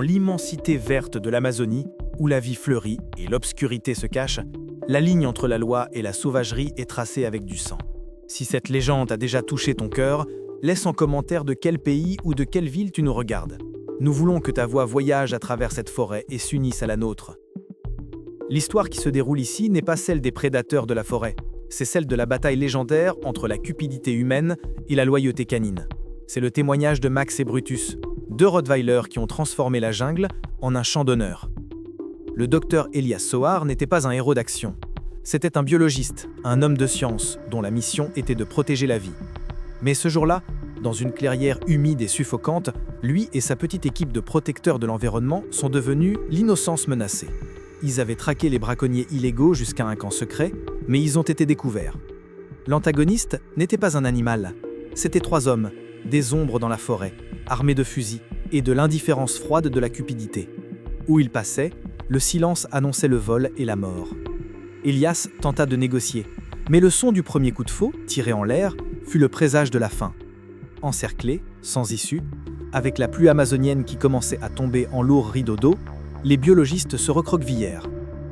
l'immensité verte de l'Amazonie, où la vie fleurit et l'obscurité se cache, la ligne entre la loi et la sauvagerie est tracée avec du sang. Si cette légende a déjà touché ton cœur, laisse en commentaire de quel pays ou de quelle ville tu nous regardes. Nous voulons que ta voix voyage à travers cette forêt et s'unisse à la nôtre. L'histoire qui se déroule ici n'est pas celle des prédateurs de la forêt, c'est celle de la bataille légendaire entre la cupidité humaine et la loyauté canine. C'est le témoignage de Max et Brutus, deux Rottweilers qui ont transformé la jungle en un champ d'honneur. Le docteur Elias Soar n'était pas un héros d'action. C'était un biologiste, un homme de science, dont la mission était de protéger la vie. Mais ce jour-là, dans une clairière humide et suffocante, lui et sa petite équipe de protecteurs de l'environnement sont devenus l'innocence menacée. Ils avaient traqué les braconniers illégaux jusqu'à un camp secret, mais ils ont été découverts. L'antagoniste n'était pas un animal, c'était trois hommes, des ombres dans la forêt, armés de fusils et de l'indifférence froide de la cupidité. Où ils passaient, le silence annonçait le vol et la mort. Elias tenta de négocier, mais le son du premier coup de faux, tiré en l'air, fut le présage de la fin. Encerclés, sans issue, avec la pluie amazonienne qui commençait à tomber en lourds rideaux d'eau, les biologistes se recroquevillèrent.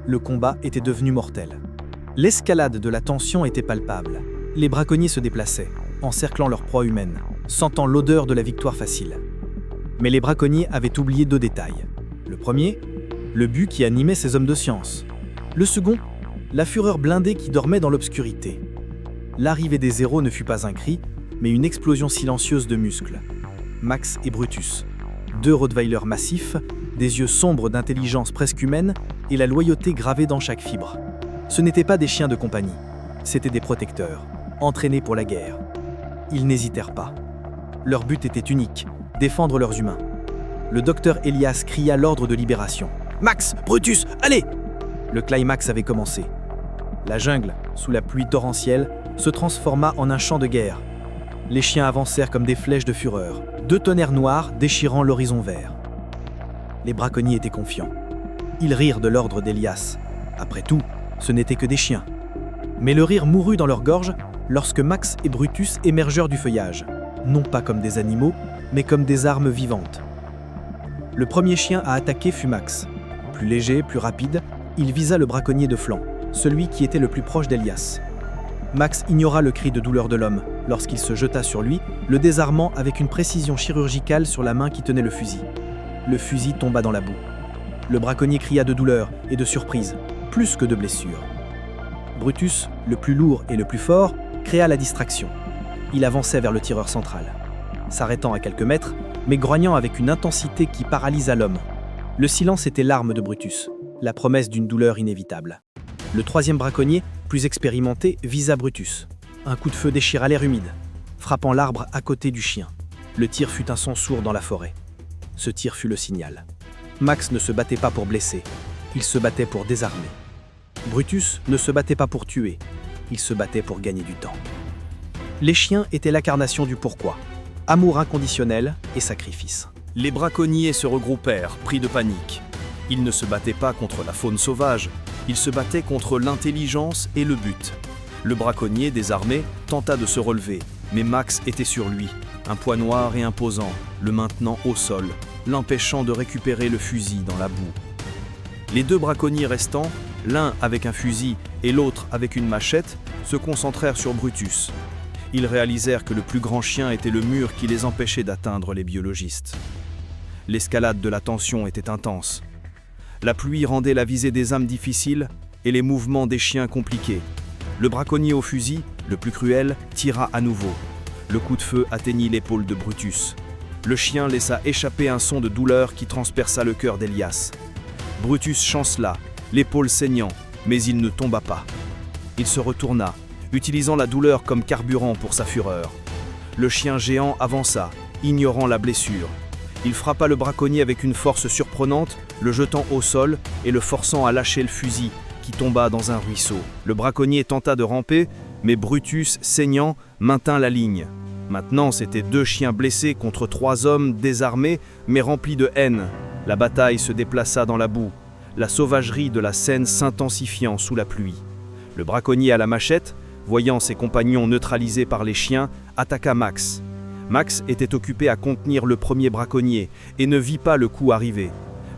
Le combat était devenu mortel. L'escalade de la tension était palpable. Les braconniers se déplaçaient, encerclant leur proie humaine, sentant l'odeur de la victoire facile. Mais les braconniers avaient oublié deux détails. Le premier, le but qui animait ces hommes de science. Le second, la fureur blindée qui dormait dans l'obscurité. L'arrivée des héros ne fut pas un cri, mais une explosion silencieuse de muscles. Max et Brutus, deux Rottweilers massifs, des yeux sombres d'intelligence presque humaine et la loyauté gravée dans chaque fibre. Ce n'étaient pas des chiens de compagnie, c'étaient des protecteurs, entraînés pour la guerre. Ils n'hésitèrent pas. Leur but était unique, défendre leurs humains. Le docteur Elias cria l'ordre de libération. « Max, Brutus, allez !» Le climax avait commencé. La jungle, sous la pluie torrentielle, se transforma en un champ de guerre. Les chiens avancèrent comme des flèches de fureur, deux tonnerres noirs déchirant l'horizon vert. Les braconniers étaient confiants. Ils rirent de l'ordre d'Elias. Après tout, ce n'étaient que des chiens. Mais le rire mourut dans leur gorge lorsque Max et Brutus émergèrent du feuillage, non pas comme des animaux, mais comme des armes vivantes. Le premier chien à attaquer fut Max. Plus léger, plus rapide, il visa le braconnier de flanc, celui qui était le plus proche d'Elias. Max ignora le cri de douleur de l'homme lorsqu'il se jeta sur lui, le désarmant avec une précision chirurgicale sur la main qui tenait le fusil. Le fusil tomba dans la boue. Le braconnier cria de douleur et de surprise, plus que de blessure. Brutus, le plus lourd et le plus fort, créa la distraction. Il avançait vers le tireur central, s'arrêtant à quelques mètres, mais grognant avec une intensité qui paralysa l'homme. Le silence était l'arme de Brutus, la promesse d'une douleur inévitable. Le troisième braconnier, plus expérimenté, visa Brutus. Un coup de feu déchira l'air humide, frappant l'arbre à côté du chien. Le tir fut un son sourd dans la forêt. Ce tir fut le signal. Max ne se battait pas pour blesser, il se battait pour désarmer. Brutus ne se battait pas pour tuer, il se battait pour gagner du temps. Les chiens étaient l'incarnation du pourquoi, amour inconditionnel et sacrifice. Les braconniers se regroupèrent, pris de panique. Ils ne se battaient pas contre la faune sauvage, ils se battaient contre l'intelligence et le but. Le braconnier, désarmé, tenta de se relever, mais Max était sur lui, un poids noir et imposant, le maintenant au sol, l'empêchant de récupérer le fusil dans la boue. Les deux braconniers restants, l'un avec un fusil et l'autre avec une machette, se concentrèrent sur Brutus. Ils réalisèrent que le plus grand chien était le mur qui les empêchait d'atteindre les biologistes. L'escalade de la tension était intense. La pluie rendait la visée des âmes difficile et les mouvements des chiens compliqués. Le braconnier au fusil, le plus cruel, tira à nouveau. Le coup de feu atteignit l'épaule de Brutus. Le chien laissa échapper un son de douleur qui transperça le cœur d'Elias. Brutus chancela, l'épaule saignant, mais il ne tomba pas. Il se retourna, utilisant la douleur comme carburant pour sa fureur. Le chien géant avança, ignorant la blessure. Il frappa le braconnier avec une force surprenante, le jetant au sol et le forçant à lâcher le fusil, qui tomba dans un ruisseau. Le braconnier tenta de ramper, mais Brutus, saignant, maintint la ligne. Maintenant, c'étaient deux chiens blessés contre trois hommes désarmés, mais remplis de haine. La bataille se déplaça dans la boue, la sauvagerie de la scène s'intensifiant sous la pluie. Le braconnier à la machette, voyant ses compagnons neutralisés par les chiens, attaqua Max. Max était occupé à contenir le premier braconnier et ne vit pas le coup arriver.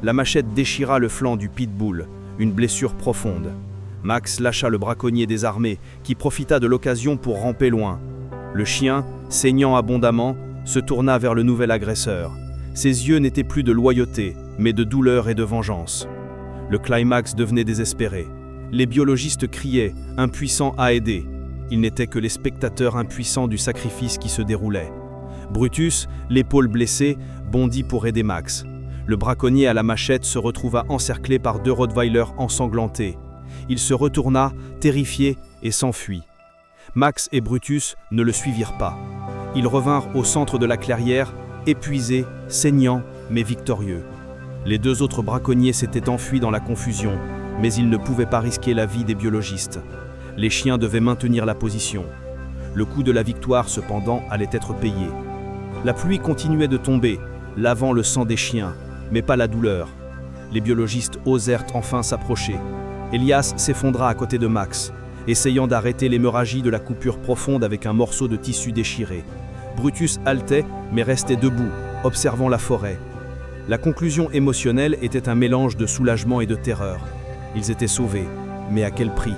La machette déchira le flanc du pitbull, une blessure profonde. Max lâcha le braconnier désarmé, qui profita de l'occasion pour ramper loin. Le chien, saignant abondamment, se tourna vers le nouvel agresseur. Ses yeux n'étaient plus de loyauté, mais de douleur et de vengeance. Le climax devenait désespéré. Les biologistes criaient, impuissants à aider. Ils n'étaient que les spectateurs impuissants du sacrifice qui se déroulait. Brutus, l'épaule blessée, bondit pour aider Max. Le braconnier à la machette se retrouva encerclé par 2 rottweilers ensanglantés. Il se retourna, terrifié, et s'enfuit. Max et Brutus ne le suivirent pas. Ils revinrent au centre de la clairière, épuisés, saignants, mais victorieux. Les 2 autres braconniers s'étaient enfuis dans la confusion, mais ils ne pouvaient pas risquer la vie des biologistes. Les chiens devaient maintenir la position. Le coup de la victoire, cependant, allait être payé. La pluie continuait de tomber, lavant le sang des chiens, mais pas la douleur. Les biologistes osèrent enfin s'approcher. Elias s'effondra à côté de Max, essayant d'arrêter l'hémorragie de la coupure profonde avec un morceau de tissu déchiré. Brutus haletait, mais restait debout, observant la forêt. La conclusion émotionnelle était un mélange de soulagement et de terreur. Ils étaient sauvés, mais à quel prix?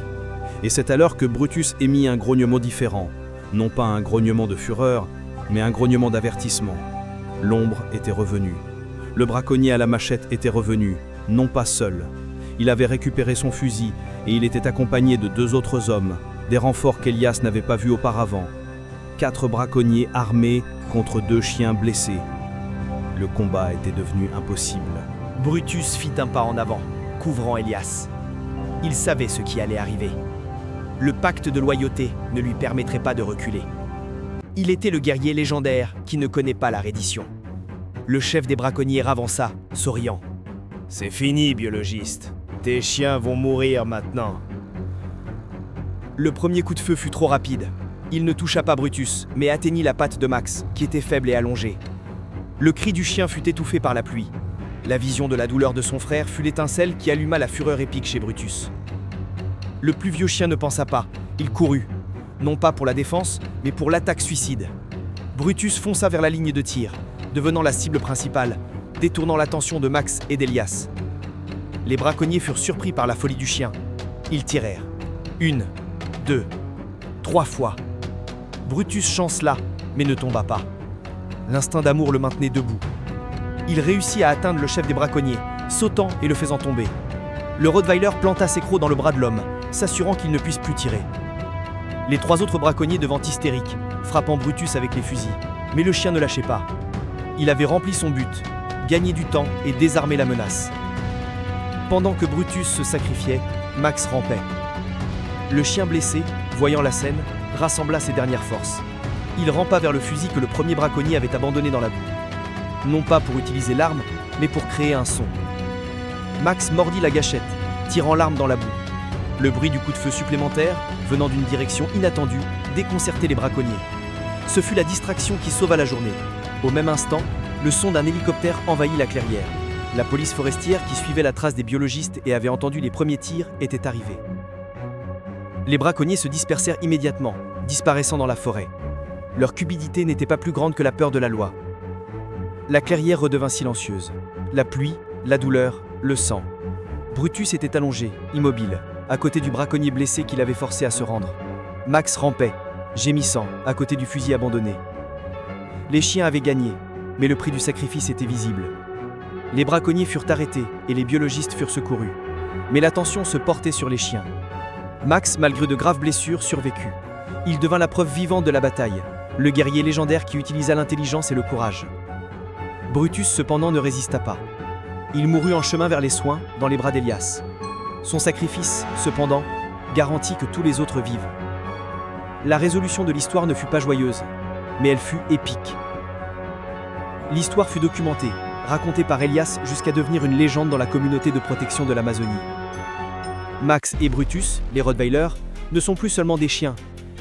Et c'est alors que Brutus émit un grognement différent. Non pas un grognement de fureur, mais un grognement d'avertissement. L'ombre était revenue. Le braconnier à la machette était revenu, non pas seul. Il avait récupéré son fusil et il était accompagné de 2 autres hommes, des renforts qu'Elias n'avait pas vus auparavant. 4 braconniers armés contre 2 chiens blessés. Le combat était devenu impossible. Brutus fit un pas en avant, couvrant Elias. Il savait ce qui allait arriver. Le pacte de loyauté ne lui permettrait pas de reculer. Il était le guerrier légendaire qui ne connaît pas la reddition. Le chef des braconniers avança, souriant. « C'est fini, biologiste. Tes chiens vont mourir maintenant. » Le premier coup de feu fut trop rapide. Il ne toucha pas Brutus, mais atteignit la patte de Max, qui était faible et allongée. Le cri du chien fut étouffé par la pluie. La vision de la douleur de son frère fut l'étincelle qui alluma la fureur épique chez Brutus. Le plus vieux chien ne pensa pas, il courut. Non pas pour la défense, mais pour l'attaque suicide. Brutus fonça vers la ligne de tir, devenant la cible principale, détournant l'attention de Max et d'Elias. Les braconniers furent surpris par la folie du chien. Ils tirèrent. 1, 2, 3 fois. Brutus chancela, mais ne tomba pas. L'instinct d'amour le maintenait debout. Il réussit à atteindre le chef des braconniers, sautant et le faisant tomber. Le rottweiler planta ses crocs dans le bras de l'homme, s'assurant qu'il ne puisse plus tirer. Les 3 autres braconniers devinrent hystériques, frappant Brutus avec les fusils. Mais le chien ne lâchait pas. Il avait rempli son but, gagné du temps et désarmé la menace. Pendant que Brutus se sacrifiait, Max rampait. Le chien blessé, voyant la scène, rassembla ses dernières forces. Il rampa vers le fusil que le premier braconnier avait abandonné dans la boue. Non pas pour utiliser l'arme, mais pour créer un son. Max mordit la gâchette, tirant l'arme dans la boue. Le bruit du coup de feu supplémentaire, venant d'une direction inattendue, déconcertait les braconniers. Ce fut la distraction qui sauva la journée. Au même instant, le son d'un hélicoptère envahit la clairière. La police forestière, qui suivait la trace des biologistes et avait entendu les premiers tirs, était arrivée. Les braconniers se dispersèrent immédiatement, disparaissant dans la forêt. Leur cupidité n'était pas plus grande que la peur de la loi. La clairière redevint silencieuse. La pluie, la douleur, le sang. Brutus était allongé, immobile, à côté du braconnier blessé qui l'avait forcé à se rendre. Max rampait, gémissant, à côté du fusil abandonné. Les chiens avaient gagné, mais le prix du sacrifice était visible. Les braconniers furent arrêtés et les biologistes furent secourus. Mais l'attention se portait sur les chiens. Max, malgré de graves blessures, survécut. Il devint la preuve vivante de la bataille, le guerrier légendaire qui utilisa l'intelligence et le courage. Brutus, cependant, ne résista pas. Il mourut en chemin vers les soins, dans les bras d'Elias. Son sacrifice, cependant, garantit que tous les autres vivent. La résolution de l'histoire ne fut pas joyeuse, mais elle fut épique. L'histoire fut documentée, racontée par Elias jusqu'à devenir une légende dans la communauté de protection de l'Amazonie. Max et Brutus, les rottweilers, ne sont plus seulement des chiens.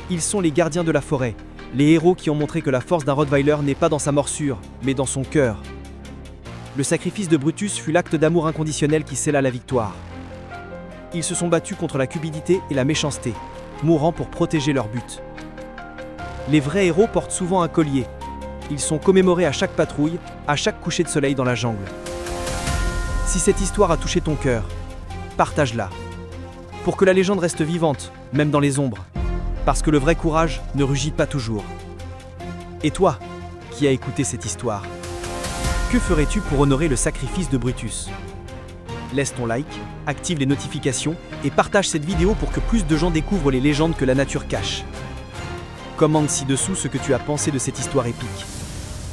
Ils sont les gardiens de la forêt, les héros qui ont montré que la force d'un rottweiler n'est pas dans sa morsure, mais dans son cœur. Le sacrifice de Brutus fut l'acte d'amour inconditionnel qui scella la victoire. Ils se sont battus contre la cupidité et la méchanceté, mourant pour protéger leur but. Les vrais héros portent souvent un collier, Ils sont commémorés à chaque patrouille, à chaque coucher de soleil dans la jungle. Si cette histoire a touché ton cœur, partage-la. Pour que la légende reste vivante, même dans les ombres. Parce que le vrai courage ne rugit pas toujours. Et toi, qui as écouté cette histoire, que ferais-tu pour honorer le sacrifice de Brutus? Laisse ton like, active les notifications et partage cette vidéo pour que plus de gens découvrent les légendes que la nature cache. Commente ci-dessous ce que tu as pensé de cette histoire épique.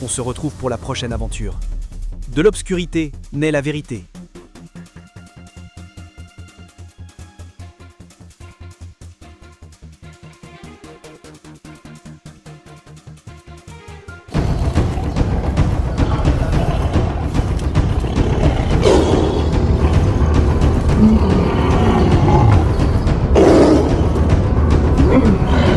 On se retrouve pour la prochaine aventure. De l'obscurité naît la vérité. Mm-hmm.